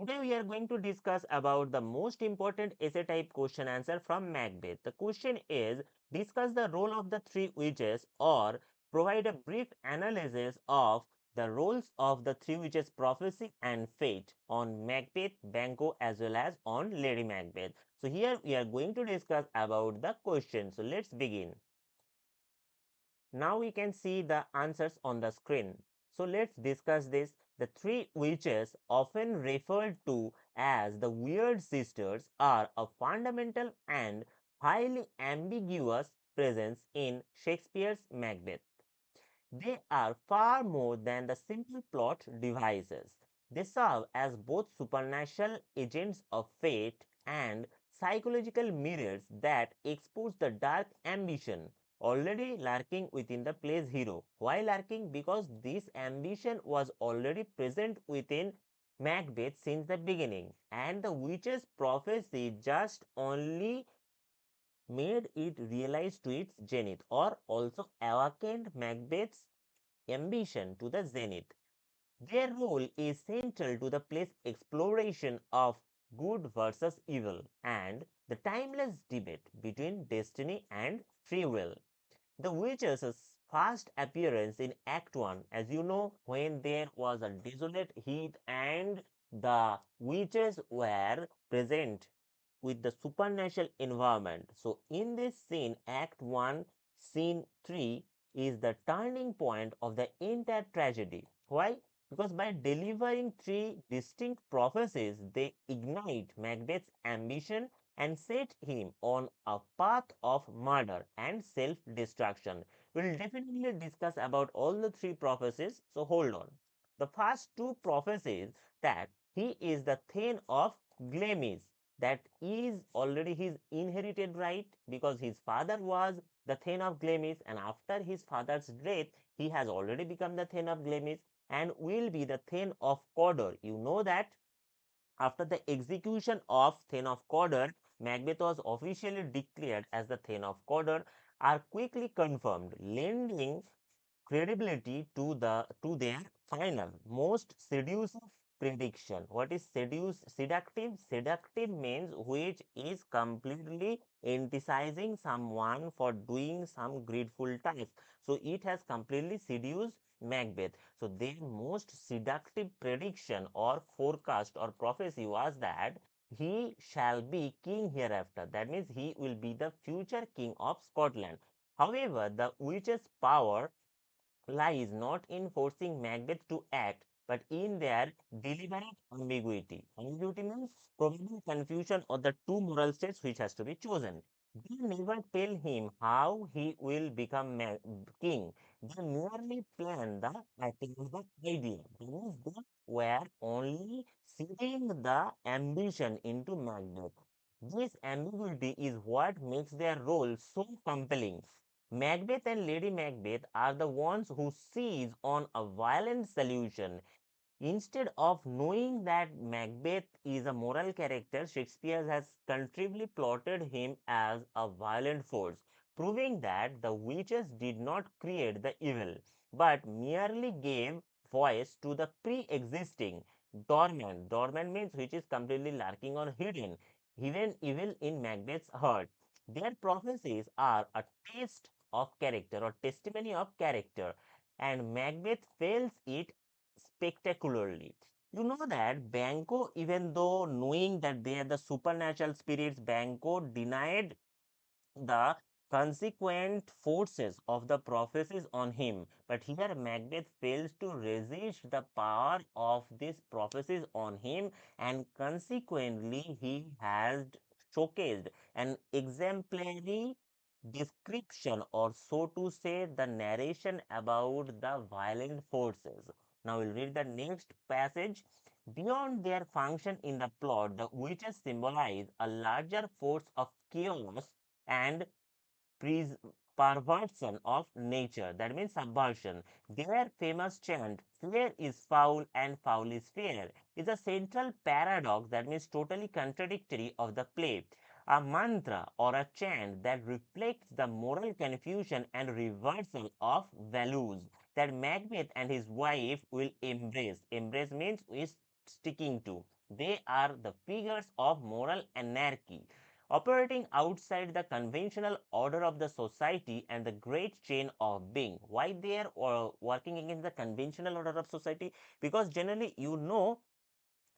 Today we are going to discuss about the most important essay type question answer from Macbeth. The question is, discuss the role of the three witches or provide a brief analysis of the roles of the three witches prophecy and fate on Macbeth, Banquo as well as on Lady Macbeth. So here we are going to discuss about the question. So let's begin. Now we can see the answers on the screen. So let's discuss this. The three witches, often referred to as the Weird Sisters, are a fundamental and highly ambiguous presence in Shakespeare's Macbeth. They are far more than the simple plot devices. They serve as both supernatural agents of fate and psychological mirrors that expose the dark ambition already lurking within the play's hero. Why lurking? Because this ambition was already present within Macbeth since the beginning, and the witch's prophecy just only made it realize to its zenith, or also awakened Macbeth's ambition to the zenith. Their role is central to the play's exploration of good versus evil and the timeless debate between destiny and free will. The witches' first appearance in Act 1, as you know, when there was a desolate heath and the witches were present with the supernatural environment. So, in this scene, Act 1, Scene 3 is the turning point of the entire tragedy. Why? Because by delivering three distinct prophecies, they ignite Macbeth's ambition and set him on a path of murder and self-destruction. We'll definitely discuss about all the three prophecies, so hold on. The first two prophecies, that he is the Thane of Glamis, that is already his inherited right, because his father was the Thane of Glamis, and after his father's death, he has already become the Thane of Glamis and will be the Thane of Cawdor. You know that after the execution of Thane of Cawdor, Macbeth was officially declared as the Thane of Cawdor, are quickly confirmed, lending credibility to their final most seductive prediction. What is seductive? Seductive means which is completely enticing someone for doing some grateful task. So it has completely seduced Macbeth. So their most seductive prediction or forecast or prophecy was that he shall be king hereafter. That means he will be the future king of Scotland. However, the witch's power lies not in forcing Macbeth to act, but in their deliberate ambiguity. Ambiguity means probable confusion of the two moral states which has to be chosen. They never tell him how he will become king. They merely plan the acting of the idea. That means they were only seeding the ambition into Macbeth. This ambiguity is what makes their role so compelling. Macbeth and Lady Macbeth are the ones who seize on a violent solution. Instead of knowing that Macbeth is a moral character, Shakespeare has contrively plotted him as a violent force, proving that the witches did not create the evil, but merely gave voice to the pre-existing dormant. Dormant means which is completely lurking or hidden evil in Macbeth's heart. Their prophecies are a test of character or testimony of character, and Macbeth fails it spectacularly. You know that Banquo, even though knowing that they are the supernatural spirits, Banquo denied the consequent forces of the prophecies on him. But here Macbeth fails to resist the power of these prophecies on him, and consequently he has showcased an exemplary description, or so to say, the narration about the violent forces. Now we'll read the next passage. Beyond their function in the plot, the witches symbolize a larger force of chaos and perversion of nature. That means subversion. Their famous chant, "Fair is foul and foul is fair," is a central paradox, that means totally contradictory of the play. A mantra or a chant that reflects the moral confusion and reversal of values that Macbeth and his wife will embrace. Embrace means is sticking to. They are the figures of moral anarchy, operating outside the conventional order of the society and the great chain of being. Why they are working against the conventional order of society? Because generally,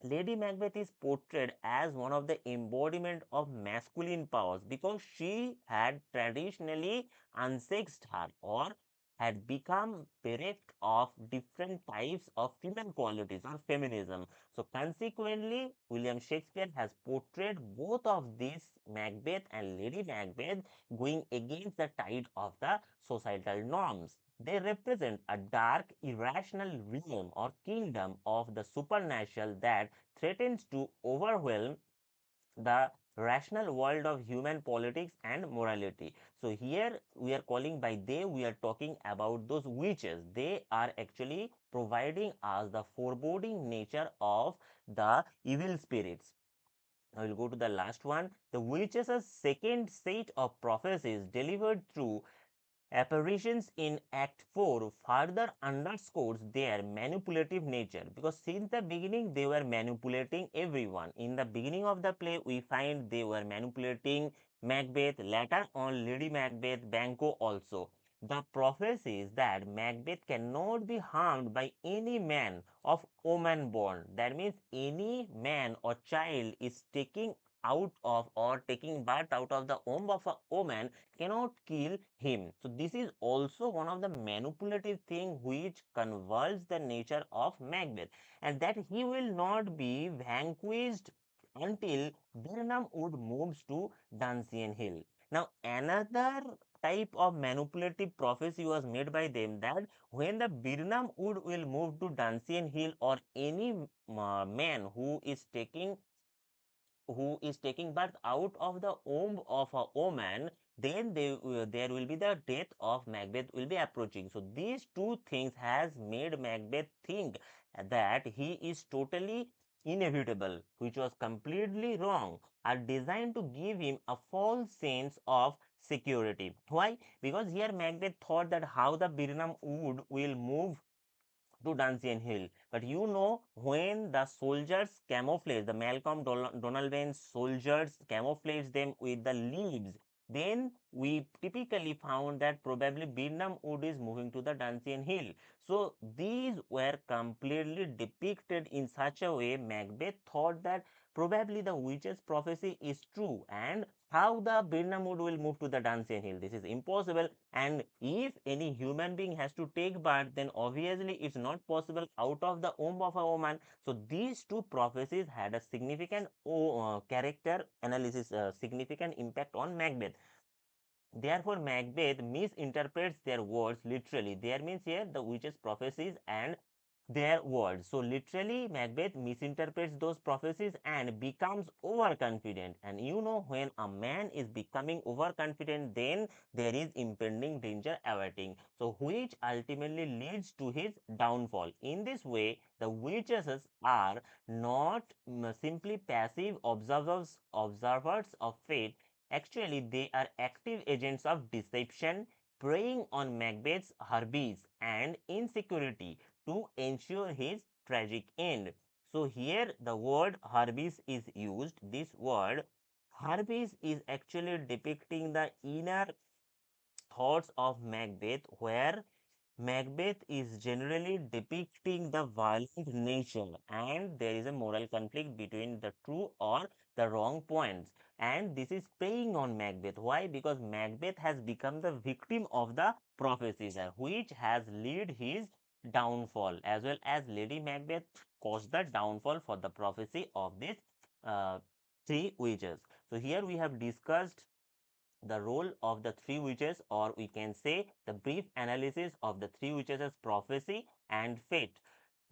Lady Macbeth is portrayed as one of the embodiment of masculine powers because she had traditionally unsexed her or had become bereft of different types of female qualities or feminism. So consequently, William Shakespeare has portrayed both of these Macbeth and Lady Macbeth going against the tide of the societal norms. They represent a dark, irrational realm or kingdom of the supernatural that threatens to overwhelm the rational world of human politics and morality. So here we are calling by they, we are talking about those witches. They are actually providing us the foreboding nature of the evil spirits. I will go to the last one. The witches' second set of prophecies delivered through apparitions in Act 4 further underscores their manipulative nature because since the beginning they were manipulating everyone. In the beginning of the play, we find they were manipulating Macbeth, later on Lady Macbeth, Banquo also. The prophecy is that Macbeth cannot be harmed by any man of woman born. That means any man or child is taking out of or taking birth out of the womb of a woman cannot kill him. So this is also one of the manipulative thing which converts the nature of Macbeth, and that he will not be vanquished until Birnam Wood moves to Dancian Hill. Now another type of manipulative prophecy was made by them that when the Birnam Wood will move to Dancian Hill or any man who is taking birth out of the womb of a woman, then there will be the death of Macbeth will be approaching. So these two things has made Macbeth think that he is totally inevitable, which was completely wrong, are designed to give him a false sense of security. Why? Because here Macbeth thought that how the Birnam Wood will move to Dancian Hill. But when the soldiers camouflage, the Malcolm Donalbain's soldiers camouflage them with the leaves, then we typically found that probably Birnam Wood is moving to the Dancian Hill. So these were completely depicted in such a way Macbeth thought that probably the witch's prophecy is true and how the Birnam Wood will move to the Dancian Hill. This is impossible. And if any human being has to take birth, then obviously it's not possible out of the womb of a woman. So these two prophecies had a significant character analysis, significant impact on Macbeth. Therefore, Macbeth misinterprets their words literally. There means here the witches' prophecies and their words. So, literally, Macbeth misinterprets those prophecies and becomes overconfident. And when a man is becoming overconfident, then there is impending danger awaiting. So, which ultimately leads to his downfall. In this way, the witches are not simply passive observers of fate. Actually, they are active agents of deception, preying on Macbeth's hubris and insecurity to ensure his tragic end. So, here the word hubris is used. This word hubris is actually depicting the inner thoughts of Macbeth, where Macbeth is generally depicting the violent nature, and there is a moral conflict between the true or the wrong points. And this is preying on Macbeth. Why? Because Macbeth has become the victim of the prophecies, which has led his downfall, as well as Lady Macbeth caused the downfall for the prophecy of these uh, three witches. So here we have discussed the role of the three witches, or we can say the brief analysis of the three witches as prophecy and fate.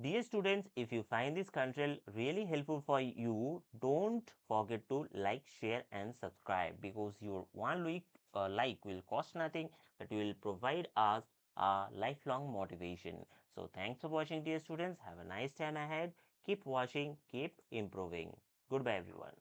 Dear students, if you find this content really helpful for you, don't forget to like, share and subscribe, because your one week like will cost nothing, but will provide us a lifelong motivation. So thanks for watching, dear students. Have a nice time ahead. Keep watching, keep improving. Goodbye everyone.